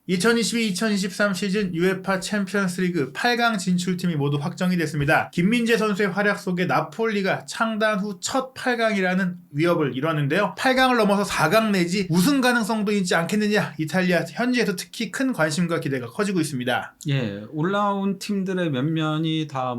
2022-2023 시즌 UEFA 챔피언스리그 8강 진출팀이 모두 확정이 됐습니다. 김민재 선수의 활약 속에 나폴리가 창단 후 첫 8강이라는 위협을 이뤘는데요. 8강을 넘어서 4강 내지 우승 가능성도 있지 않겠느냐, 이탈리아 현지에서 특히 큰 관심과 기대가 커지고 있습니다. 예, 올라온 팀들의 면면이 다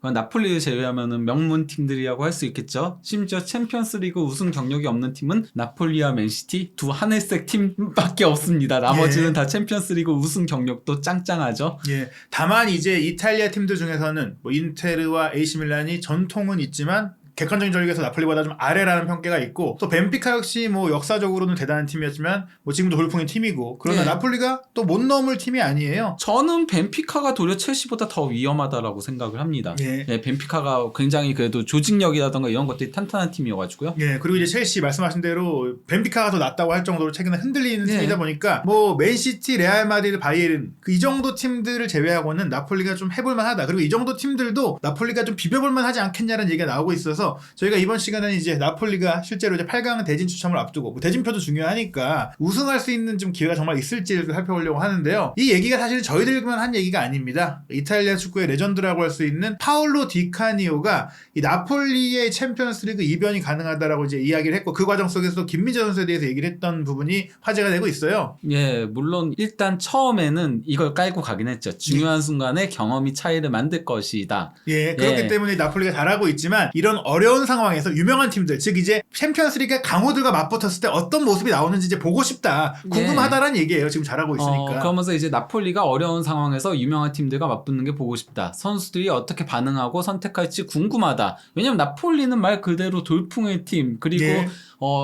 나폴리를 제외하면은 명문 팀들이라고 할 수 있겠죠. 심지어 챔피언스리그 우승 경력이 없는 팀은 나폴리와 맨시티 두 하늘색 팀밖에 없습니다. 나머지는 다 챔피언스리그 우승 경력도 짱짱하죠. 예. 다만 이제 이탈리아 팀들 중에서는 인테르와 AC밀란이 전통은 있지만 객관적인 전력에서 나폴리보다 좀 아래라는 평가가 있고, 또 벤피카 역시 역사적으로는 대단한 팀이었지만 지금도 돌풍의 팀이고, 그러나 나폴리가 또 못 넘을 팀이 아니에요. 저는 벤피카가 도리어 첼시보다 더 위험하다라고 생각을 합니다. 예, 벤피카가 굉장히 그래도 조직력이라던가 이런 것들이 탄탄한 팀이어가지고요. 예, 그리고 이제 첼시 말씀하신 대로 벤피카가 더 낫다고 할 정도로 최근에 흔들리는 팀이다 보니까 맨시티, 레알 마드리드, 바이에른 이 정도 팀들을 제외하고는 나폴리가 좀 해볼만하다. 그리고 이 정도 팀들도 나폴리가 좀 비벼볼만하지 않겠냐는 얘기가 나오고 있어서 저희가 이번 시간에는 이제 나폴리가 실제로 이제 8강 대진 추첨을 앞두고 대진표도 중요하니까 우승할 수 있는 좀 기회가 정말 있을지를 살펴보려고 하는데요. 이 얘기가 사실 저희들만 한 얘기가 아닙니다. 이탈리아 축구의 레전드라고 할 수 있는 파울로 디카니오가 이 나폴리의 챔피언스리그 이변이 가능하다라고 이제 이야기를 했고, 그 과정 속에서 김민재 선수에 대해서 얘기를 했던 부분이 화제가 되고 있어요. 예, 물론 일단 처음에는 이걸 깔고 가긴 했죠. 중요한 순간에 경험이 차이를 만들 것이다. 예, 그렇기 때문에 나폴리가 잘하고 있지만 이런 어려운 상황에서 유명한 팀들, 즉 이제 챔피언스리그 강호들과 맞붙었을 때 어떤 모습이 나오는지 이제 보고 싶다, 궁금하다라는 얘기예요. 지금 잘하고 있으니까. 그러면서 이제 나폴리가 어려운 상황에서 유명한 팀들과 맞붙는 게 보고 싶다. 선수들이 어떻게 반응하고 선택할지 궁금하다. 왜냐면 나폴리는 말 그대로 돌풍의 팀, 그리고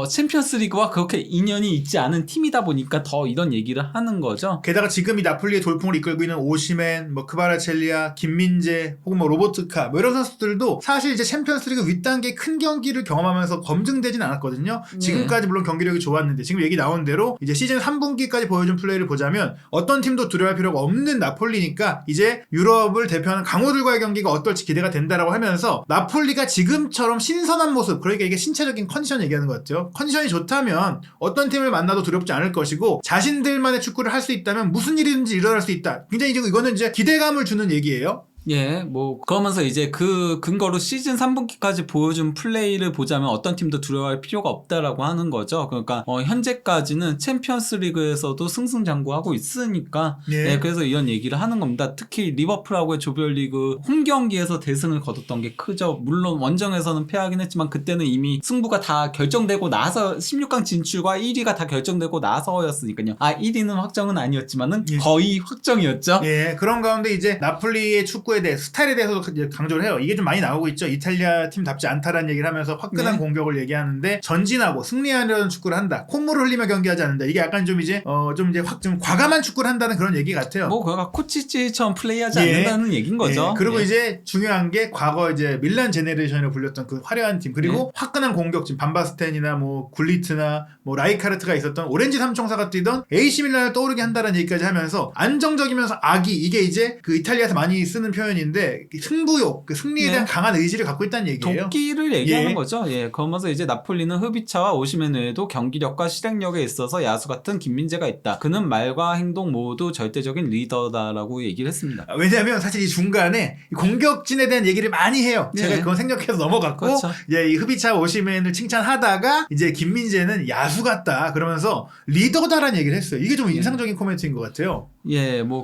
챔피언스리그와 그렇게 인연이 있지 않은 팀이다 보니까 더 이런 얘기를 하는 거죠. 게다가 지금 이 나폴리의 돌풍을 이끌고 있는 오시멘, 크바라첼리아, 김민재, 혹은 로보트카 이런 선수들도 사실 이제 챔피언스리그 윗단계 큰 경기를 경험하면서 검증되진 않았거든요. 지금까지 물론 경기력이 좋았는데 지금 얘기 나온 대로 이제 시즌 3분기까지 보여준 플레이를 보자면 어떤 팀도 두려워할 필요가 없는 나폴리니까 이제 유럽을 대표하는 강호들과의 경기가 어떨지 기대가 된다라고 하면서, 나폴리가 지금처럼 신선한 모습, 그러니까 이게 신체적인 컨디션 얘기하는 것 같아요. 컨디션이 좋다면 어떤 팀을 만나도 두렵지 않을 것이고, 자신들만의 축구를 할 수 있다면 무슨 일이든지 일어날 수 있다. 굉장히 이거는 이제 기대감을 주는 얘기예요. 예, 그러면서 이제 그 근거로 시즌 3분기까지 보여준 플레이를 보자면 어떤 팀도 두려워할 필요가 없다라고 하는 거죠. 그러니까, 현재까지는 챔피언스 리그에서도 승승장구하고 있으니까, 그래서 이런 얘기를 하는 겁니다. 특히 리버풀하고의 조별리그 홈 경기에서 대승을 거뒀던 게 크죠. 물론 원정에서는 패하긴 했지만 그때는 이미 승부가 다 결정되고 나서 16강 진출과 1위가 다 결정되고 나서였으니까요. 1위는 확정은 아니었지만은 거의 확정이었죠. 예, 그런 가운데 이제 나폴리의 축구에 대해, 스타일에 대해서도 강조를 해요. 이게 좀 많이 나오고 있죠. 이탈리아 팀답지 않다라는 얘기를 하면서 화끈한 공격을 얘기하는데, 전진하고 승리하려는 축구를 한다. 콧물을 흘리며 경기하지 않는다. 이게 약간 좀 이제 좀 과감한 축구를 한다는 그런 얘기 같아요. 그가 코치치처럼 플레이하지 않는다는 얘기인 거죠. 그리고 이제 중요한 게 과거 이제 밀란 제네레이션이라고 불렸던 그 화려한 팀, 그리고 화끈한 공격진 반바스텐이나 굴리트나 라이카르트가 있었던 오렌지 삼총사가 뛰던 AC 밀란을 떠오르게 한다는 얘기까지 하면서, 안정적이면서 악의, 이게 이제 그 이탈리아에서 많이 쓰는 표현인데 승부욕, 그 승리에 대한 강한 의지를 갖고 있다는 얘기예요. 도끼를 얘기하는 거죠. 그러면서 이제 나폴리는 흐비차와 오시멘 외에도 경기력과 실행력에 있어서 야수 같은 김민재가 있다. 그는 말과 행동 모두 절대적인 리더다라고 얘기를 했습니다. 왜냐하면 사실 이 중간에 공격진에 대한 얘기를 많이 해요. 제가 그건 생략해서 넘어갔고, 이제 이 흐비차, 오시멘을 칭찬하다가 이제 김민재는 야수 같다 그러면서 리더다라는 얘기를 했어요. 이게 좀 인상적인 코멘트인 것 같아요.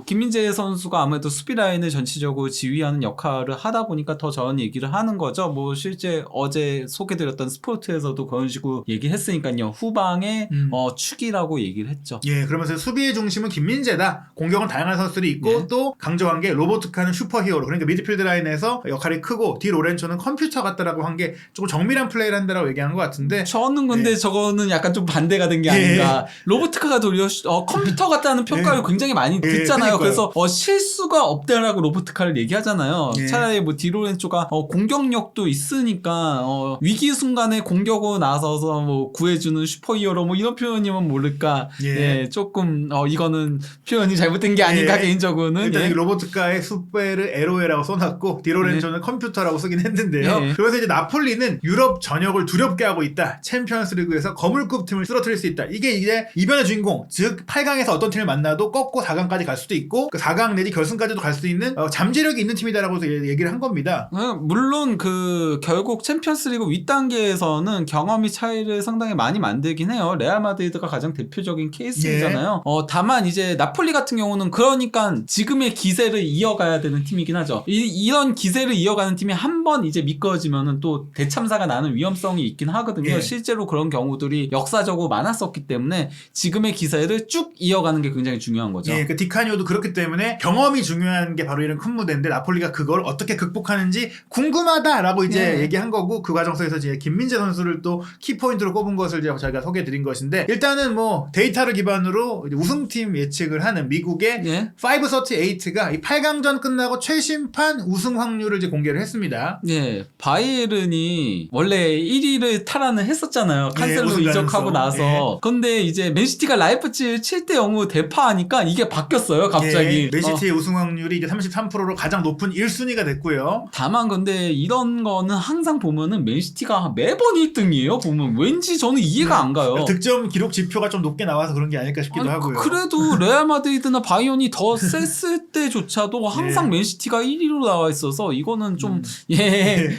김민재 선수가 아무래도 수비 라인을 전체적으로 지휘하는 역할을 하다 보니까 더 저런 얘기를 하는 거죠. 실제 어제 소개드렸던 스포츠에서도 그런 식으로 얘기를 했으니까요. 후방의 축이라고 얘기를 했죠. 그러면서 수비의 중심은 김민재다. 공격은 다양한 선수들이 있고, 또 강조한 게 로보트카는 슈퍼히어로, 그러니까 미드필드 라인에서 역할이 크고 디 로렌초는 컴퓨터 같다라고 한 게 조금 정밀한 플레이를 한다라고 얘기한 것 같은데, 저는 근데 저거는 약간 좀 반대가 된 게 아닌가. 로보트카가 도리어 컴퓨터 같다는 평가를 굉장히 많이 많이 듣잖아요. 그러니까요. 그래서 실수가 없다라고 로버트카를 얘기하잖아요. 예. 차라리 뭐 디로렌조가 공격력도 있으니까 위기 순간에 공격으로 나서서 뭐 구해주는 슈퍼히어로 뭐 이런 표현이면 모를까. 예. 조금 이거는 표현이 잘못된 게 아닌가 개인적으로는. 일단 이 로버트카의 숲베를 에로에라고 써놨고 디로렌조는 컴퓨터라고 쓰긴 했는데요. 그래서 이제 나폴리는 유럽 전역을 두렵게 하고 있다. 챔피언스리그에서 거물급 팀을 쓰러뜨릴 수 있다. 이게 이제 이변의 주인공, 즉 8강에서 어떤 팀을 만나도 꺾고 4강까지 갈 수도 있고 그 4강 내지 결승까지도 갈 수 있는 잠재력이 있는 팀이다라고 얘기를 한 겁니다. 물론 결국 챔피언스리그 윗단계에서는 경험이 차이를 상당히 많이 만들긴 해요. 레알 마드리드가 가장 대표적인 케이스잖아요. 다만 이제 나폴리 같은 경우는 그러니까 지금의 기세를 이어가야 되는 팀이긴 하죠. 이런 기세를 이어가는 팀이 한 번 이제 미끄러지면은 또 대참사가 나는 위험성이 있긴 하거든요. 실제로 그런 경우들이 역사적으로 많았었기 때문에 지금의 기세를 쭉 이어가는 게 굉장히 중요한 거죠. 그 디카니오도 그렇기 때문에 경험이 중요한 게 바로 이런 큰 무대인데 나폴리가 그걸 어떻게 극복하는지 궁금하다라고 이제 얘기한 거고 그 과정 속에서 이제 김민재 선수를 또 키포인트로 꼽은 것을 이제 저희가 소개해드린 것인데 일단은 뭐 데이터를 기반으로 이제 우승팀 예측을 하는 미국의 538가 이 8강전 끝나고 최신판 우승 확률을 이제 공개를 했습니다. 바이에른이 원래 1위를 탈환을 했었잖아요. 칸셀로 이적하고 나서. 근데 이제 맨시티가 라이프치히를 7대0으로 대파하니까 이게 바뀌었어요. 갑자기. 맨시티의 우승 확률이 이제 33%로 가장 높은 1순위가 됐고요. 다만 근데 이런 거는 항상 보면은 맨시티가 매번 1등이에요. 보면 왠지 저는 이해가 안 가요. 득점 기록 지표가 좀 높게 나와서 그런 게 아닐까 싶기도 하고요. 그래도 레알 마드리드나 바이언이 더 셌을 때조차도 항상 맨시티가 1위로 나와 있어서 이거는 좀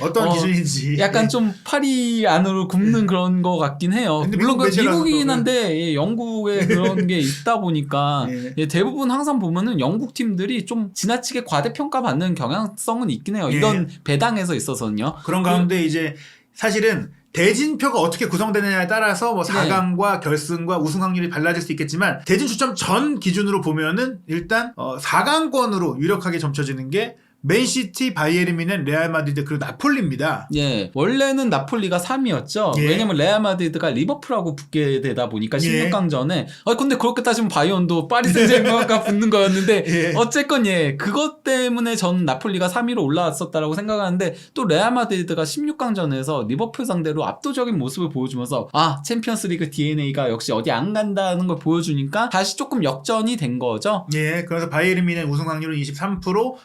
어떤 기준인지 약간 좀 팔이 안으로 굽는 그런 거 같긴 해요. 물론 미국이긴 한데 영국에 그런 게 있다 보니까 대부분 항상 보면은 영국 팀들이 좀 지나치게 과대평가받는 경향성은 있긴 해요. 이런 배당에서 있어서는요. 그런 가운데 이제 사실은 대진표가 어떻게 구성되느냐에 따라서 뭐 4강과 결승과 우승 확률이 달라질 수 있겠지만 대진 추첨 전 기준으로 보면은 일단 4강권으로 유력하게 점쳐지는 게 맨시티, 바이에른 뮌헨, 레알 마드리드 그리고 나폴리입니다. 원래는 나폴리가 3위였죠. 왜냐면 레알 마드리드가 리버풀하고 붙게 되다 보니까 16강전에 근데 그렇게 따지면 바이언도 파리 생제르맹과 붙는 거였는데 어쨌건 그것 때문에 전 나폴리가 3위로 올라왔었다라고 생각하는데 또 레알 마드리드가 16강전에서 리버풀 상대로 압도적인 모습을 보여주면서 챔피언스리그 DNA가 역시 어디 안 간다는 걸 보여주니까 다시 조금 역전이 된 거죠. 그래서 바이에른 뮌헨 우승 확률은 23%,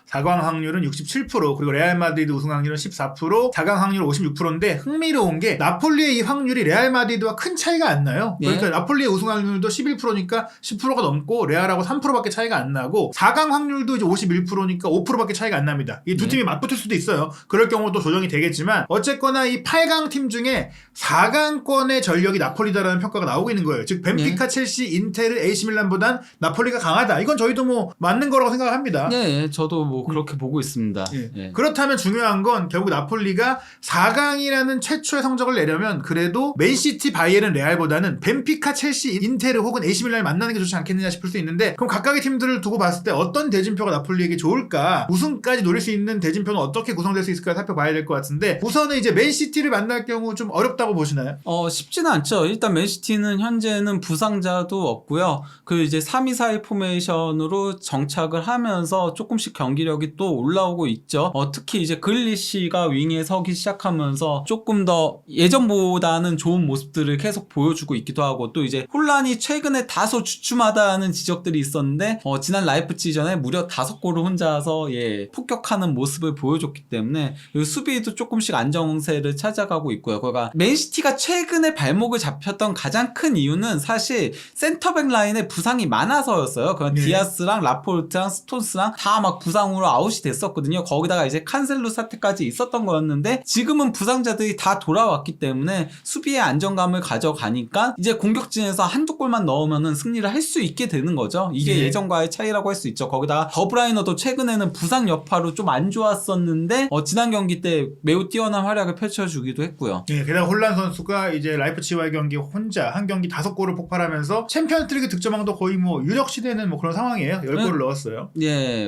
4강 확률 은 67%, 그리고 레알 마드리드 우승 확률은 14%, 4강 확률 56%인데 흥미로운 게 나폴리의 이 확률이 레알 마드리드와 큰 차이가 안 나요. 그러니까 나폴리의 우승 확률도 11%니까 10%가 넘고 레알하고 3%밖에 차이가 안 나고 4강 확률도 이제 51%니까 5%밖에 차이가 안 납니다. 이 두 팀이 맞붙을 수도 있어요. 그럴 경우 또 조정이 되겠지만 어쨌거나 이 8강 팀 중에 4강권의 전력이 나폴리다라는 평가가 나오고 있는 거예요. 즉 벤피카, 첼시, 인테르, AC 밀란보단 나폴리가 강하다. 이건 저희도 뭐 맞는 거라고 생각합니다. 저도 뭐 그렇게 보고 있습니다. 그렇다면 중요한 건 결국 나폴리가 4강이라는 최초의 성적을 내려면 그래도 맨시티, 바이에른, 레알보다는 벤피카, 첼시, 인테르 혹은 AC 밀란을 만나는 게 좋지 않겠느냐 싶을 수 있는데 그럼 각각의 팀들을 두고 봤을 때 어떤 대진표가 나폴리에게 좋을까? 우승까지 노릴 수 있는 대진표는 어떻게 구성될 수 있을까 살펴봐야 될 것 같은데 우선은 이제 맨시티를 만날 경우 좀 어렵다고 보시나요? 쉽지는 않죠. 일단 맨시티는 현재는 부상자도 없고요. 그 이제 3-2-4-1 포메이션으로 정착을 하면서 조금씩 경기력이 또 올라오고 있죠. 특히 이제 그릴리시가 윙에 서기 시작하면서 조금 더 예전보다는 좋은 모습들을 계속 보여주고 있기도 하고 또 이제 혼란이 최근에 다소 주춤하다는 지적들이 있었는데 지난 라이프치전에 무려 5골을 혼자서 폭격하는 모습을 보여줬기 때문에 수비도 조금씩 안정세를 찾아가고 있고요. 그러니까 맨시티가 최근에 발목을 잡혔던 가장 큰 이유는 사실 센터백 라인에 부상이 많아서였어요. 그냥 디아스랑 라포르트랑 스톤스랑 다 막 부상으로 아웃이 됐었거든요. 거기다가 이제 칸셀루 사태까지 있었던 거였는데 지금은 부상자들이 다 돌아왔기 때문에 수비의 안정감을 가져가니까 이제 공격진에서 한두 골만 넣으면은 승리를 할 수 있게 되는 거죠. 이게 예전과의 차이라고 할 수 있죠. 거기다가 더브라이너도 최근에는 부상 여파로 좀 안 좋았었는데 지난 경기 때 매우 뛰어난 활약을 펼쳐주기도 했고요. 게다가 홀란 선수가 이제 라이프치히와의 경기 혼자 한 경기 5골을 폭발하면서 챔피언스리그 득점왕도 거의 뭐 유력 시대는 뭐 그런 상황이에요. 10골을 넣었어요.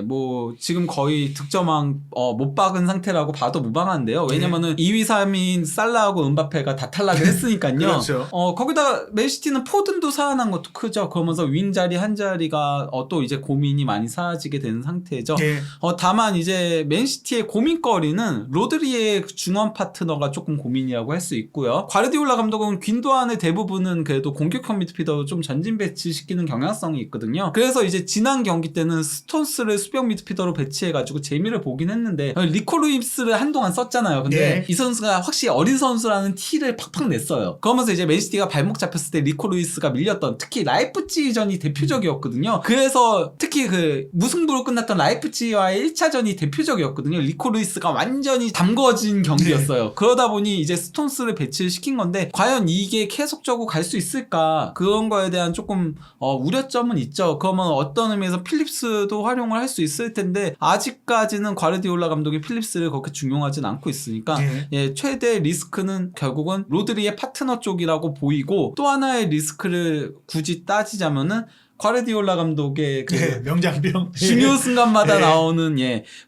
뭐 지금 거의 감독이 득점왕 못 박은 상태라고 봐도 무방한데요. 왜냐면은 2위, 3위인 살라하고 은바페가 다 탈락을 했으니까요. 그렇죠. 거기다가 맨시티는 포든도 사안한 것도 크죠. 그러면서 윈 자리 한 자리가 또 이제 고민이 많이 사라지게 되는 상태죠. 예. 다만 이제 맨시티의 고민거리는 로드리의 중원 파트너가 조금 고민이라고 할 수 있고요. 과르디올라 감독은 귄도안의 대부분은 그래도 공격형 미드필더로 좀 전진 배치시키는 경향성이 있거든요. 그래서 이제 지난 경기 때는 스톤스를 수비형 미드필더로 배치해가지고 재미를 보긴 했는데 리코 루이스를 한동안 썼잖아요. 근데 예. 이 선수가 확실히 어린 선수라는 티를 팍팍 냈어요. 그러면서 이제 맨시티가 발목 잡혔을 때 리코 루이스가 밀렸던 특히 라이프치히전이 대표적이었거든요. 그래서 특히 그 무승부로 끝났던 라이프치히와의 1차전이 대표적이었거든요. 리코 루이스가 완전히 담궈진 경기였어요. 그러다 보니 이제 스톤스를 배치를 시킨 건데 과연 이게 계속적으로 갈 수 있을까? 그런 거에 대한 조금 우려점은 있죠. 그러면 어떤 의미에서 필립스도 활용을 할 수 있을 텐데 아직까지는 과르디올라 감독이 필립스를 그렇게 중용하진 않고 있으니까 예, 최대 리스크는 결국은 로드리의 파트너 쪽이라고 보이고 또 하나의 리스크를 굳이 따지자면은 과르디올라 감독의 그 명장병 중요 순간마다 예. 나오는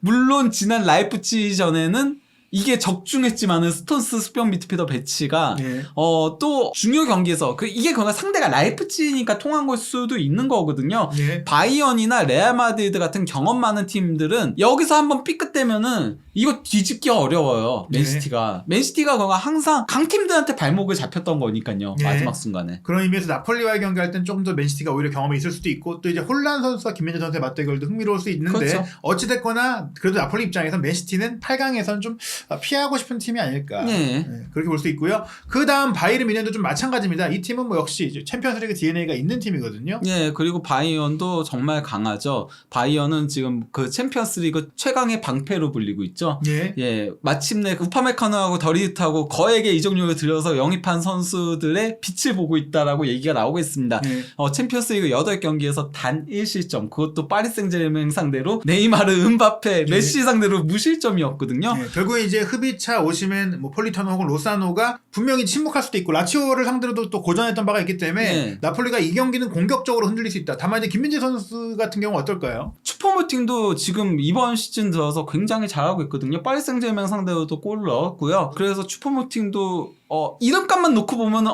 물론 지난 라이프치히 전에는 이게 적중했지만은 스톤스 수비형 미드필더 배치가 예. 또 중요 경기에서 이게 그러니까 상대가 라이프치히니까 통한 걸 수도 있는 거거든요. 예. 바이언이나 레알 마드리드 같은 경험 많은 팀들은 여기서 한번 삐끗대면은 이거 뒤집기 어려워요. 맨시티가 그러니까 항상 강팀들한테 발목을 잡혔던 거니까요. 예. 마지막 순간에. 그런 의미에서 나폴리와의 경기할 땐 조금 더 맨시티가 오히려 경험이 있을 수도 있고 또 이제 홀란 선수와 김민재 선수의 맞대결도 흥미로울 수 있는데 그렇죠. 어찌됐거나 그래도 나폴리 입장에서 맨시티는 8강에서는 좀 피하고 싶은 팀이 아닐까 네. 그렇게 볼 수 있고요. 그 다음 바이에른 뮌헨도 좀 마찬가지입니다. 이 팀은 뭐 역시 이제 챔피언스리그 DNA가 있는 팀이거든요. 예, 그리고 바이언도 정말 강하죠. 바이언은 지금 그 챔피언스리그 최강의 방패로 불리고 있죠. 예. 예, 마침내 우파메카노하고 더리우트하고 거액의 이적료를 들여서 영입한 선수들의 빛을 보고 있다라고 얘기가 나오고 있습니다. 예. 챔피언스리그 8경기에서 단 1실점, 그것도 파리 생제르맹 상대로 네이마르, 은바페, 메시 상대로 무실점이었거든요. 예. 결국에 이제 흡이차 오시멘, 뭐 폴리타노 혹은 로사노가 분명히 침묵할 수도 있고 라치오를 상대로도 또 고전했던 바가 있기 때문에 네. 나폴리가 이 경기는 공격적으로 흔들릴 수 있다. 다만 이제 김민재 선수 같은 경우 어떨까요? 슈퍼모팅도 지금 이번 시즌 들어서 굉장히 잘하고 있거든요. 파리 생제르맹 상대로도 골을 넣었고요. 그래서 슈퍼모팅도 이름값만 놓고 보면은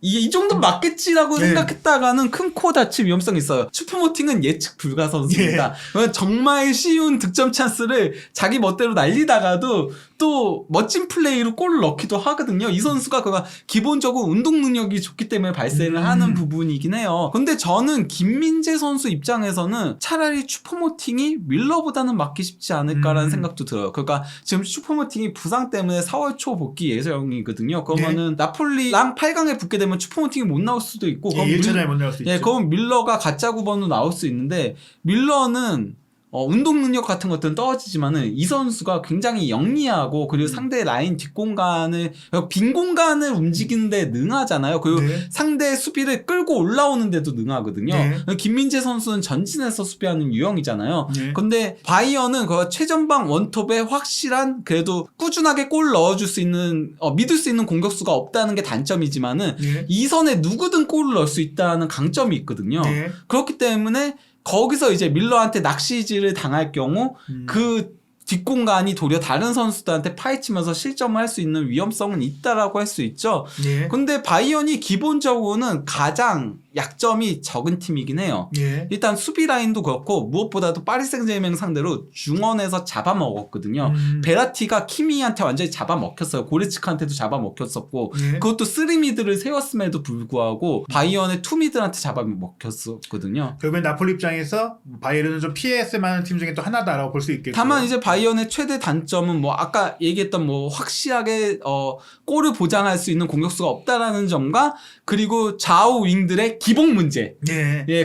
이게 이 정도 맞겠지라고 네. 생각했다가는 큰 코 다칠 위험성이 있어요. 슈퍼모팅은 예측 불가 선수입니다. 정말 쉬운 득점 찬스를 자기 멋대로 날리다가도 또 멋진 플레이로 골을 넣기도 하거든요. 이 선수가 기본적으로 운동 능력이 좋기 때문에 발생을 하는 부분이긴 해요. 근데 저는 김민재 선수 입장에서는 차라리 슈퍼모팅이 밀러보다는 맞기 쉽지 않을까라는 생각도 들어요. 그러니까 지금 슈퍼모팅이 부상 때문에 4월 초 복귀 예정이거든요. 그러면은 나폴리랑 8강에 붙게 되면 슈퍼모팅이 못 나올 수도 있고 1차전에 못 나올 수 있죠. 그럼 밀러가 가짜 9번으로 나올 수 있는데 밀러는 운동 능력 같은 것들은 떨어지지만은 이 선수가 굉장히 영리하고 그리고 상대 라인 뒷공간을 빈 공간을 움직이는데 능하잖아요. 그리고 상대 수비를 끌고 올라오는데도 능하거든요. 김민재 선수는 전진해서 수비하는 유형이잖아요. 근데 바이언은 최전방 원톱에 확실한 그래도 꾸준하게 골 넣어줄 수 있는 믿을 수 있는 공격수가 없다는 게 단점이지만은 이 선에 누구든 골을 넣을 수 있다는 강점이 있거든요. 그렇기 때문에 거기서 이제 밀러한테 낚시질을 당할 경우 그 뒷공간이 도리어 다른 선수들한테 파헤치면서 실점을 할 수 있는 위험성은 있다라고 할 수 있죠. 근데 바이언이 기본적으로는 가장 약점이 적은 팀이긴 해요. 일단 수비 라인도 그렇고 무엇보다도 파리 생제르맹 상대로 중원에서 잡아먹었거든요. 베라티가 키미한테 완전히 잡아먹혔어요. 고레츠카한테도 잡아먹혔었고 그것도 3미드를 세웠음에도 불구하고 바이언의 2미드한테 잡아먹혔었거든요. 결국엔 나폴리 입장에서 바이에른은 좀 피했을 만한 팀 중에 또 하나다라고 볼 수 있겠고 다만 이제 바이언의 최대 단점은 아까 얘기했던 확실하게 골을 보장할 수 있는 공격수가 없다라는 점과 그리고 좌우 윙들의 기복 문제.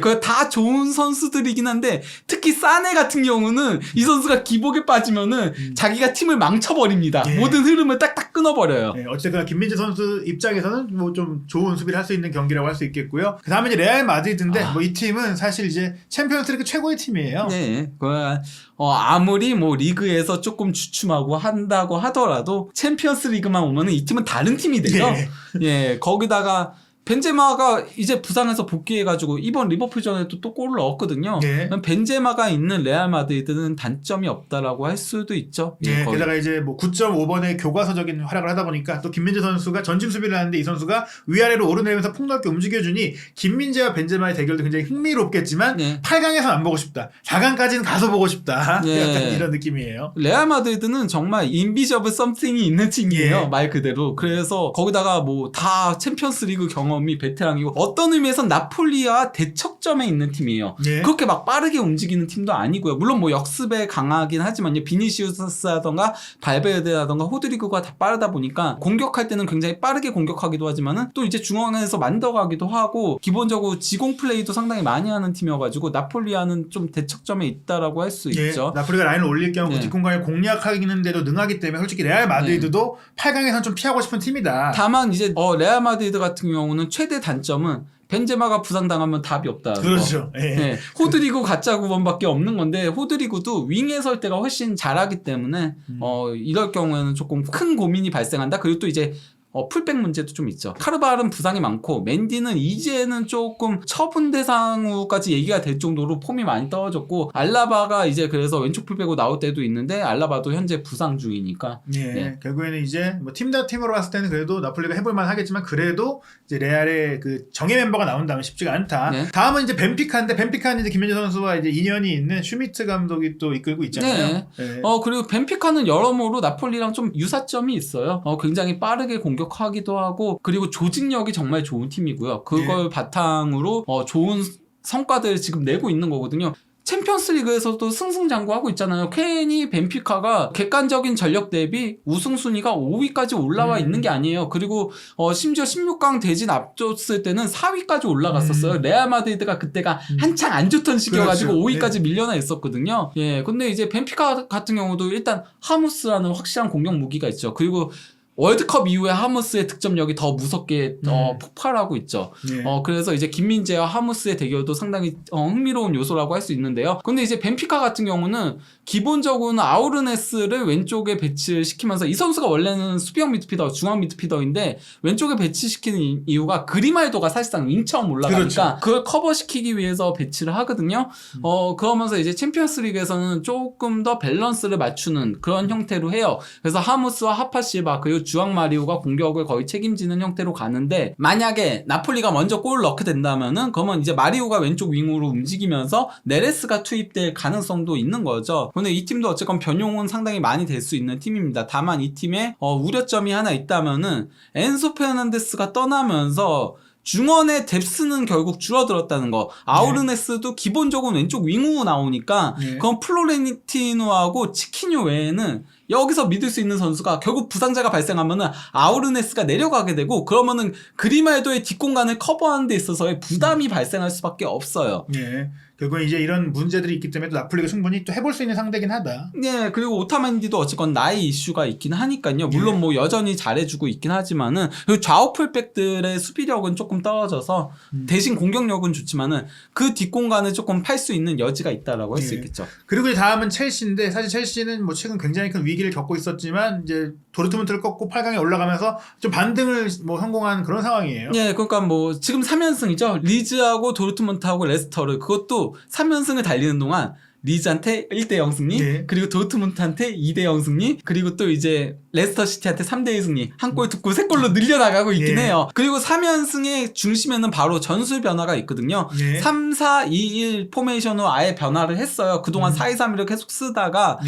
그거 다 좋은 선수들이긴 한데 특히 사네 같은 경우는 이 선수가 기복에 빠지면은 자기가 팀을 망쳐버립니다. 모든 흐름을 딱딱 끊어버려요. 어쨌거나 김민재 선수 입장에서는 뭐 좀 좋은 수비를 할 수 있는 경기라고 할 수 있겠고요. 그 다음에 이제 레알 마드리드인데 이 팀은 사실 이제 챔피언스리그 최고의 팀이에요. 아무리 리그에서 조금 주춤하고 한다고 하더라도 챔피언스리그만 오면은 이 팀은 다른 팀이 돼요. 거기다가 벤제마가 이제 부상해서 복귀해가지고 이번 리버풀전에도 또 골을 넣었거든요. 네. 벤제마가 있는 레알 마드리드는 단점이 없다라고 할 수도 있죠. 네, 거의. 게다가 이제 뭐 9.5번의 교과서적인 활약을 하다 보니까 또 김민재 선수가 전진 수비를 하는데 이 선수가 위아래로 오르내리면서 폭넓게 움직여주니 김민재와 벤제마의 대결도 굉장히 흥미롭겠지만 네. 8강에서는 안 보고 싶다. 4강까지는 가서 보고 싶다. 네. 약간 이런 느낌이에요. 레알 마드리드는 정말 인비저블 썸띵이 있는 팀이에요. 예. 말 그대로. 그래서 거기다가 뭐 다 챔피언스리그 경험이 베테랑이고 어떤 의미에선 나폴리와 대척점에 있는 팀이에요. 예. 그렇게 막 빠르게 움직이는 팀도 아니고요. 물론 뭐 역습에 강하긴 하지만요. 비니시우스라던가 발베르데라던가 호드리그가 다 빠르다 보니까 공격할 때는 굉장히 빠르게 공격하기도 하지만은 또 이제 중앙에서 만들어가기도 하고 기본적으로 지공 플레이도 상당히 많이 하는 팀이어가지고 나폴리와는 좀 대척점에 있다라고 할 수 예, 있죠. 나폴리가 라인을 올릴 경우 네. 뒷공간을 공략하기는데도 능하기 때문에 솔직히 레알 마드리드도 8강에서는 좀 피하고 싶은 팀이다. 다만 이제 레알 마드리드 같은 경우는 최대 단점은 벤제마가 부상당하면 답이 없다. 그렇죠. 예. 네. 호드리구 가짜 9번밖에 없는 건데 호드리구도 윙에 설 때가 훨씬 잘하기 때문에 이럴 경우에는 조금 큰 고민이 발생한다. 그리고 또 이제 풀백 문제도 좀 있죠. 카르발은 부상이 많고 맨디는 이제는 조금 처분 대상으로까지 얘기가 될 정도로 폼이 많이 떨어졌고 알라바가 이제 그래서 왼쪽 풀백으로 나올 때도 있는데 알라바도 현재 부상 중이니까 예, 네. 결국에는 이제 뭐 팀 대 팀으로 봤을 때는 그래도 나폴리가 해볼만 하겠지만 그래도 이제 레알의 그 정예 멤버가 나온다면 쉽지가 않다. 네. 다음은 이제 벤피카인데 벤피카는 이제 김민재 선수와 이제 인연이 있는 슈미트 감독이 또 이끌고 있잖아요. 네. 예. 그리고 벤피카는 여러모로 나폴리랑 좀 유사점이 있어요. 굉장히 빠르게 공격하기도 하고 그리고 조직력이 정말 좋은 팀이고요. 그걸 바탕으로 좋은 성과들을 지금 내고 있는 거거든요. 챔피언스리그에서도 승승장구하고 있잖아요. 괜히 벤피카가 객관적인 전력 대비 우승순위가 5위까지 올라와 있는 게 아니에요. 그리고 심지어 16강 대진 앞뒀을 때는 4위까지 올라갔었어요. 레알 마드리드가 그때가 한창 안 좋던 시기여가지고 그렇죠. 5위까지 밀려나 있었거든요. 예, 근데 이제 벤피카 같은 경우도 일단 하무스라는 확실한 공격 무기가 있죠. 그리고 월드컵 이후에 하무스의 득점력이 더 무섭게 폭발하고 있죠. 예. 그래서 이제 김민재와 하무스의 대결도 상당히 흥미로운 요소라고 할 수 있는데요. 근데 이제 벤피카 같은 경우는 기본적으로는 아우르네스를 왼쪽에 배치를 시키면서 이 선수가 원래는 수비형 미드필더, 중앙 미드필더인데 왼쪽에 배치시키는 이유가 그리말도가 사실상 윙처럼 올라가니까 그렇죠. 그걸 커버시키기 위해서 배치를 하거든요. 그러면서 이제 챔피언스리그에서는 조금 더 밸런스를 맞추는 그런 형태로 해요. 그래서 하무스와 하파시바 그리고 주앙 마리오가 공격을 거의 책임지는 형태로 가는데 만약에 나폴리가 먼저 골을 넣게 된다면은 그러면 이제 마리오가 왼쪽 윙으로 움직이면서 네레스가 투입될 가능성도 있는 거죠. 근데 이 팀도 어쨌건 변용은 상당히 많이 될 수 있는 팀입니다. 다만 이 팀에 우려점이 하나 있다면은 엔소 페르난데스가 떠나면서 중원의 뎁스는 결국 줄어들었다는 거. 아우르네스도 기본적으로 왼쪽 윙으로 나오니까 그건 플로렌티노하고 치키뇨 외에는 여기서 믿을 수 있는 선수가 결국 부상자가 발생하면은 아우르네스가 내려가게 되고 그러면은 그리말도의 뒷공간을 커버하는 데 있어서의 부담이 발생할 수밖에 없어요. 예. 결국은 이제 이런 문제들이 있기 때문에 또 나폴리가 충분히 또 해볼 수 있는 상대긴 하다. 네, 그리고 오타멘디도 어쨌건 나이 이슈가 있긴 하니까요. 물론 뭐 여전히 잘해주고 있긴 하지만은 그리고 좌우 풀백들의 수비력은 조금 떨어져서 대신 공격력은 좋지만은 그 뒷공간을 조금 팔 수 있는 여지가 있다라고 할 수 있겠죠. 그리고 이제 다음은 첼시인데 사실 첼시는 뭐 최근 굉장히 큰 위기를 겪고 있었지만 이제 도르트문트를 꺾고 8강에 올라가면서 좀 반등을 뭐 성공한 그런 상황이에요. 네, 그러니까 뭐 지금 3연승이죠. 리즈하고 도르트문트하고 레스터를 그것도 3연승을 달리는 동안 리즈한테 1대0 승리, 그리고 도르트문트한테 2대0 승리, 그리고 또 이제 레스터 시티한테 3대1 승리, 한 골 듣고 3골로 늘려나가고 있긴 해요. 그리고 3연승의 중심에는 바로 전술 변화가 있거든요. 3-4-2-1 포메이션으로 아예 변화를 했어요. 그동안 4-2-3-1을 계속 쓰다가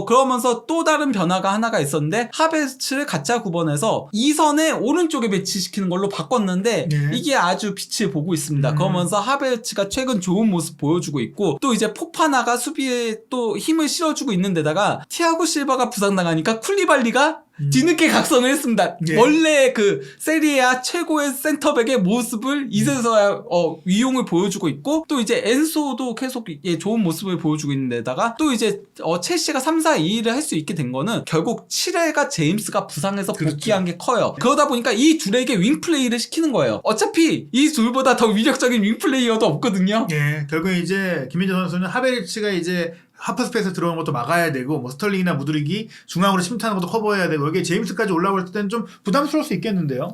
그러면서 또 다른 변화가 하나가 있었는데 하베르츠를 가짜 9번에서 2선에 오른쪽에 배치시키는 걸로 바꿨는데 이게 아주 빛을 보고 있습니다. 그러면서 하베르츠가 최근 좋은 모습 보여주고 있고 또 이제 포파나가 수비에 또 힘을 실어주고 있는 데다가 티아고 실바가 부상당하니까 쿨리발리가 뒤늦게 각성을 했습니다. 원래 그 세리에아 최고의 센터백의 모습을 이제서야 위용을 보여주고 있고 또 이제 엔소도 계속 좋은 모습을 보여주고 있는 데다가 또 이제 첼시가 3-4-2-1을 할 수 있게 된 거는 결국 7회가 제임스가 부상해서 복귀한 게 커요. 그러다 보니까 이 둘에게 윙플레이를 시키는 거예요. 어차피 이 둘보다 더 위력적인 윙플레이어도 없거든요. 결국에 이제 김민재 선수는 하베르츠가 이제 하프 스페이스 들어오는 것도 막아야 되고 뭐 스털링이나 무드릭이 중앙으로 침투하는 것도 커버해야 되고 이게 제임스까지 올라올 때는 좀 부담스러울 수 있겠는데요.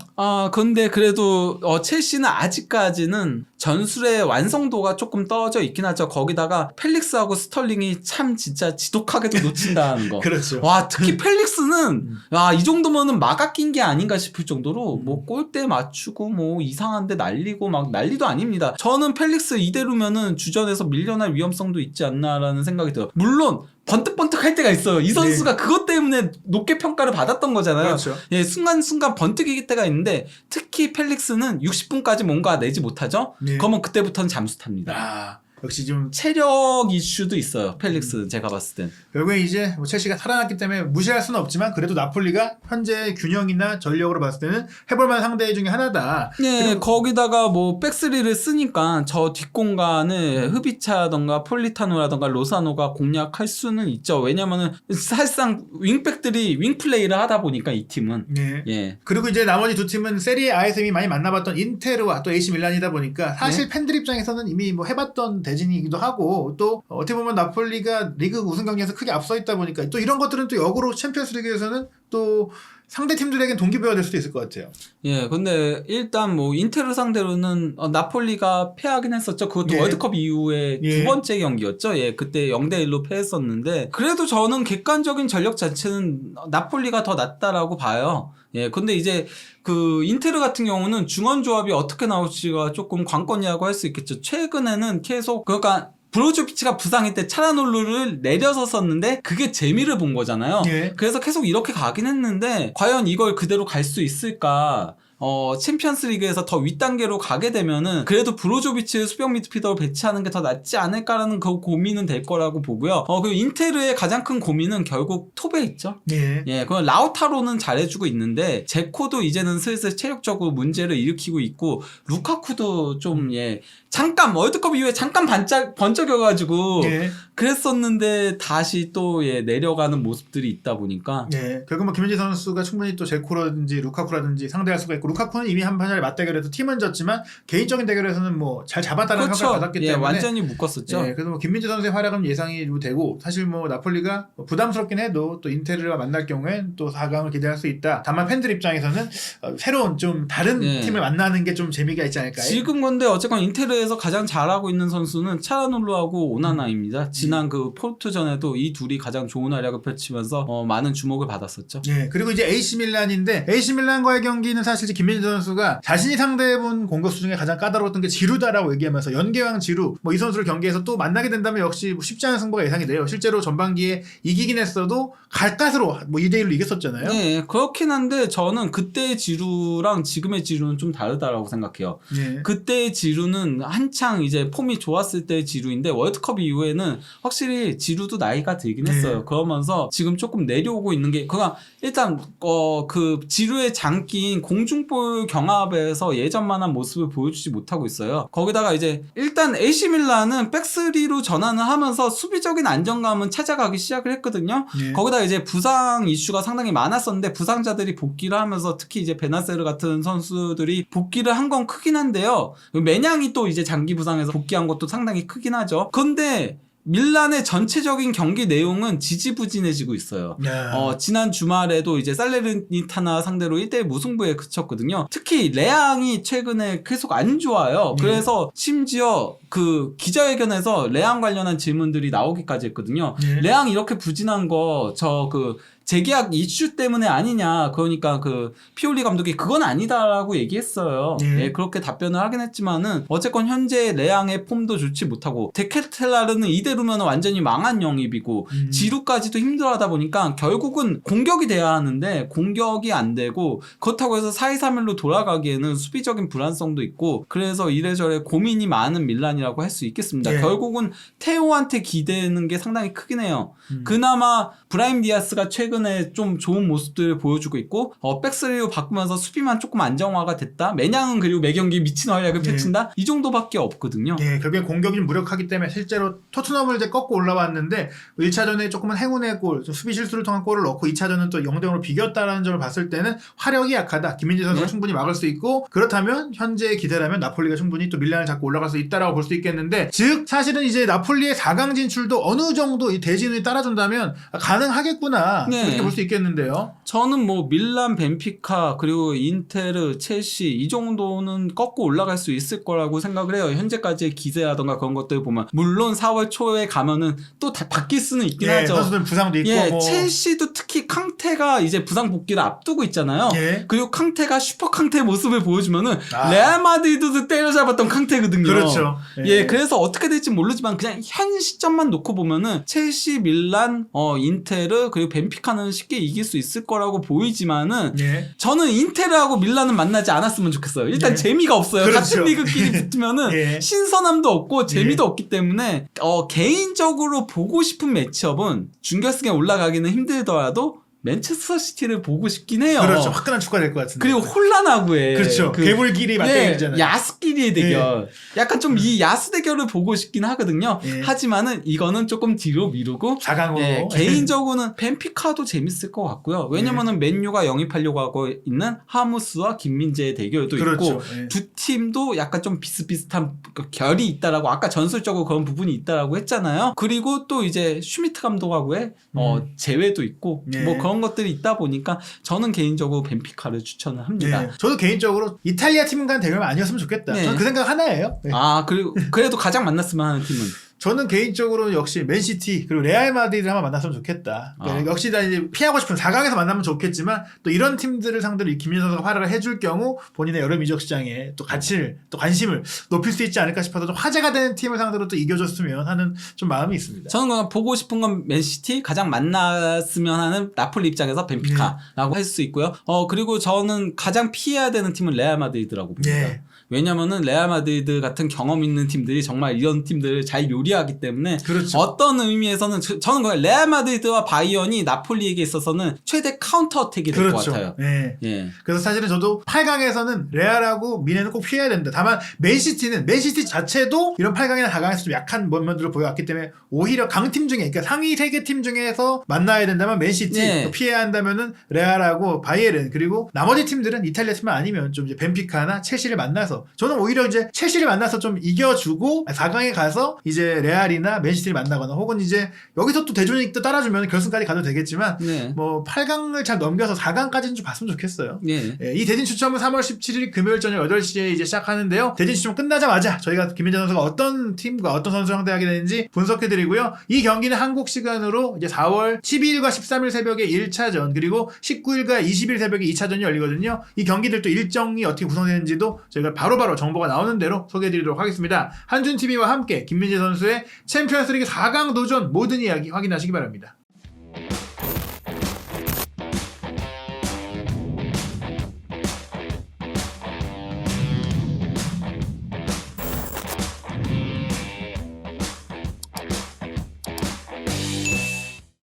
근데 그래도 첼시는 아직까지는 전술의 완성도가 조금 떨어져 있긴 하죠. 거기다가 펠릭스하고 스털링이 참 진짜 지독하게도 놓친다는 거. 그렇죠. 와, 특히 펠릭스는 이 정도면은 막아 낀 게 아닌가 싶을 정도로 뭐 골대 맞추고 뭐 이상한데 날리고 막 난리도 아닙니다. 저는 펠릭스 이대로면은 주전에서 밀려날 위험성도 있지 않나라는 생각이 들어요. 물론 번뜩번뜩 할 때가 있어요. 이 선수가 그것 때문에 높게 평가를 받았던 거잖아요. 그렇죠. 예, 순간순간 번뜩일 때가 있는데 특히 펠릭스는 60분까지 뭔가 내지 못하죠. 그러면 그때부터는 잠수 탑니다. 역시 좀 체력 이슈도 있어요. 펠릭스 제가 봤을 땐. 결국에 이제 뭐 첼시가 살아났기 때문에 무시할 수는 없지만 그래도 나폴리가 현재 균형이나 전력으로 봤을 때는 해볼만한 상대 중에 하나다. 네, 거기다가 뭐 백스리를 쓰니까 저 뒷공간을 흐비차라던가 폴리타노라던가 로사노가 공략할 수는 있죠. 왜냐면은 사실상 윙백들이 윙플레이를 하다 보니까 이 팀은. 예. 그리고 이제 나머지 두 팀은 세리에 A에서 이미 많이 만나봤던 인테르와 또 AC 밀란이다 보니까 사실 팬들 입장에서는 이미 뭐 해봤던 대진이기도 하고 또 어떻게 보면 나폴리가 리그 우승 경기에서 크게 앞서 있다 보니까 또 이런 것들은 또 역으로 챔피언스 리그에서는 또 상대 팀들에겐 동기부여가 될 수도 있을 것 같아요. 예, 근데 일단 뭐 인테르 상대로는 나폴리가 패하긴 했었죠. 그것도 월드컵 이후에 두 번째 경기였죠. 예, 그때 0대1로 패했었는데 그래도 저는 객관적인 전력 자체는 나폴리가 더 낫다라고 봐요. 예, 근데 이제 그 인테르 같은 경우는 중원 조합이 어떻게 나올지가 조금 관건이라고 할 수 있겠죠. 최근에는 계속 그러니까 브로조비치가 부상일 때 차라놀루를 내려서 썼는데 그게 재미를 본 거잖아요. 그래서 계속 이렇게 가긴 했는데 과연 이걸 그대로 갈 수 있을까? 챔피언스 리그에서 더 윗단계로 가게 되면은 그래도 브로조비치 수비형 미드필더를 배치하는 게 더 낫지 않을까라는 그 고민은 될 거라고 보고요. 그리고 인테르의 가장 큰 고민은 결국 톱에 있죠. 예, 그럼 라우타로는 잘해주고 있는데 제코도 이제는 슬슬 체력적으로 문제를 일으키고 있고 루카쿠도 좀 잠깐 월드컵 이후에 잠깐 번쩍여가지고 그랬었는데 다시 또 내려가는 모습들이 있다 보니까 결국 뭐 김민재 선수가 충분히 또 제코라든지 루카쿠라든지 상대할 수가 있고 루카쿠는 이미 한 판에 맞대결에서 팀은 졌지만 개인적인 대결에서는 뭐 잘 잡았다는 평가를 받았기 때문에 완전히 묶었었죠. 그래서 뭐 김민재 선수의 활약은 예상이 되고 사실 뭐 나폴리가 부담스럽긴 해도 또 인테르와 만날 경우엔 또 4강을 기대할 수 있다. 다만 팬들 입장에서는 새로운 좀 다른 팀을 만나는 게 좀 재미가 있지 않을까요? 지금 근데 어쨌건 인테르에서 가장 잘하고 있는 선수는 차라놀루하고 오나나입니다. 지난 그 포르투전에도 이 둘이 가장 좋은 활약을 펼치면서 많은 주목을 받았었죠. 그리고 이제 AC 밀란인데 AC 밀란과의 경기는 사실 김민재 선수가 자신이 상대해본 공격수 중에 가장 까다로웠던 게 지루다라고 얘기하면서 연계왕 지루 뭐 이 선수를 경기에서 또 만나게 된다면 역시 쉽지 않은 승부가 예상이 돼요. 실제로 전반기에 이기긴 했어도 갈갓으로 뭐 2대1로 이겼었잖아요. 네, 그렇긴 한데 저는 그때의 지루랑 지금의 지루는 좀 다르다라고 생각해요. 그때의 지루는 한창 이제 폼이 좋았을 때의 지루인데 월드컵 이후에는 확실히 지루도 나이가 들긴 했어요. 그러면서 지금 조금 내려오고 있는 게 그냥 일단 그 지루의 장기인 공중볼 경합에서 예전만한 모습을 보여주지 못하고 있어요. 거기다가 이제 일단 AC 밀란은 백스리로 전환을 하면서 수비적인 안정감은 찾아가기 시작을 했거든요. 거기다가 이제 부상 이슈가 상당히 많았었는데 부상자들이 복귀를 하면서 특히 이제 베나세르 같은 선수들이 복귀를 한 건 크긴 한데요. 매냥이 또 이제 장기 부상에서 복귀한 것도 상당히 크긴 하죠. 근데 밀란의 전체적인 경기 내용은 지지부진해지고 있어요. 지난 주말에도 이제 살레르니타나 상대로 1대1 무승부에 그쳤거든요. 특히 레앙이 최근에 계속 안 좋아요. 그래서 심지어 그 기자회견에서 레앙 관련한 질문들이 나오기까지 했거든요. 레앙 이렇게 부진한 거 재계약 이슈 때문에 아니냐. 그러니까 그 피올리 감독이 그건 아니다라고 얘기했어요. 그렇게 답변을 하긴 했지만은 어쨌건 현재 레앙의 폼도 좋지 못하고 데케텔라르는 이대로면 완전히 망한 영입이고 지루까지도 힘들어하다 보니까 결국은 공격이 돼야 하는데 공격이 안 되고 그렇다고 해서 4-2-3-1로 돌아가기에는 수비적인 불안성도 있고 그래서 이래저래 고민이 많은 밀란이라고 할 수 있겠습니다. 결국은 테오한테 기대는 게 상당히 크긴 해요. 그나마 브라임 디아스가 최근 최근에 좀 좋은 모습들을 보여주고 있고 백스리로 바꾸면서 수비만 조금 안정화가 됐다. 매냥은 그리고 매경기 미친 활약을 펼친다. 이 정도밖에 없거든요. 예, 결국엔 공격이 좀 무력하기 때문에 실제로 토트넘을 이제 꺾고 올라왔는데 1차전에 조금은 행운의 골, 좀 수비 실수를 통한 골을 넣고 2차전은 또 0대0으로 비겼다라는 점을 봤을 때는 화력이 약하다. 김민재 선수가 충분히 막을 수 있고 그렇다면 현재의 기대라면 나폴리가 충분히 또 밀란을 잡고 올라갈 수 있다라고 볼 수 있겠는데 즉 사실은 이제 나폴리의 4강 진출도 어느 정도 이 대진을 따라준다면 가능하겠구나 이렇게 볼 수 있겠는데요. 저는 뭐 밀란, 벤피카 그리고 인테르, 첼시 이 정도는 꺾고 올라갈 수 있을 거라고 생각을 해요. 현재까지의 기세라던가 그런 것들 보면 물론 4월 초에 가면은 또 다 바뀔 수는 있긴 하죠. 선수들 부상도 있고 뭐. 첼시도 특히 캉테가 이제 부상 복귀를 앞두고 있잖아요. 그리고 캉테가 슈퍼 캉테의 모습을 보여주면은 레알 마드리드도 때려잡았던 캉테거든요. 그렇죠. 그래서 어떻게 될지 모르지만 그냥 현 시점만 놓고 보면은 첼시, 밀란, 인테르 그리고 벤피카는 쉽게 이길 수 있을 거라고 보이지만은 저는 인테르하고 밀란은 만나지 않았으면 좋겠어요. 일단 재미가 없어요. 그렇죠. 같은 리그끼리 붙으면은 신선함도 없고 재미도 없기 때문에 개인적으로 보고 싶은 매치업은 준결승에 올라가기는 힘들더라도 맨체스터 시티를 보고 싶긴 해요. 그렇죠. 화끈한 축구가 될 것 같은데. 그리고 혼란하고의 그렇죠. 괴물끼리 맞대결이잖아요. 야수끼리의 대결. 약간 좀 이 야수 대결을 보고 싶긴 하거든요. 하지만은 이거는 조금 뒤로 미루고 4강으로 개인적으로는 벤피카도 재밌을 것 같고요. 왜냐면은 맨유가 영입하려고 하고 있는 하무스와 김민재의 대결도 있고 두 팀도 약간 좀 비슷비슷한 결이 있다라고 아까 전술적으로 그런 부분이 있다라고 했잖아요. 그리고 또 이제 슈미트 감독하고의 재회도 있고 뭐 그런 것들이 있다 보니까 저는 개인적으로 벤피카를 추천을 합니다. 저도 개인적으로 이탈리아 팀 간 대결만 아니었으면 좋겠다. 저는 그 생각 하나예요. 그리고 그래도 가장 만났으면 하는 팀은 저는 개인적으로 역시 맨시티 그리고 레알 마드리드를 한번 만났으면 좋겠다. 그러니까 역시 다 이제 피하고 싶은 4강에서 만나면 좋겠지만 또 이런 팀들을 상대로 이 김민재 선수가 활약을 해줄 경우 본인의 여름 이적 시장에 또 가치를 또 관심을 높일 수 있지 않을까 싶어서 좀 화제가 되는 팀을 상대로 또 이겨줬으면 하는 좀 마음이 있습니다. 저는 그냥 보고 싶은 건 맨시티 가장 만났으면 하는 나폴리 입장에서 벤피카라고 할 수 있고요. 그리고 저는 가장 피해야 되는 팀은 레알 마드리드라고 봅니다. 왜냐면은 레알 마드리드 같은 경험 있는 팀들이 정말 이런 팀들을 잘 요리하기 때문에 어떤 의미에서는 저는 그냥 레알 마드리드와 바이언이 나폴리에게 있어서는 최대 카운터 어택이 될 것 같아요. 그래서 사실은 저도 8강에서는 레알하고 미네는 꼭 피해야 된다. 다만 맨시티 자체도 이런 8강이나 4강에서 좀 약한 면들을 보여왔기 때문에 오히려 강팀 중에 그러니까 상위 3개 팀 중에서 만나야 된다면 맨시티 또 피해야 한다면은 레알하고 바이에른 그리고 나머지 팀들은 이탈리아 팀만 아니면 좀 이제 벤피카나 첼시를 만나서 저는 오히려 이제 첼시를 만나서 좀 이겨주고 4강에 가서 이제 레알이나 맨시티를 만나거나 혹은 이제 여기서 또 대조닉도 따라주면 결승까지 가도 되겠지만 뭐 8강을 잘 넘겨서 4강까지는 좀 봤으면 좋겠어요. 이 대진 추첨은 3월 17일 금요일 저녁 8시에 이제 시작하는데요. 대진 추첨 끝나자마자 저희가 김민재 선수가 어떤 팀과 어떤 선수를 상대하게 되는지 분석해드리고요. 이 경기는 한국 시간으로 이제 4월 12일과 13일 새벽에 1차전 그리고 19일과 20일 새벽에 2차전이 열리거든요. 이 경기들도 일정이 어떻게 구성되는지도 저희가 바로바로 정보가 나오는 대로 소개해드리도록 하겠습니다. 한준TV와 함께 김민재 선수의 챔피언스리그 4강 도전 모든 이야기 확인하시기 바랍니다.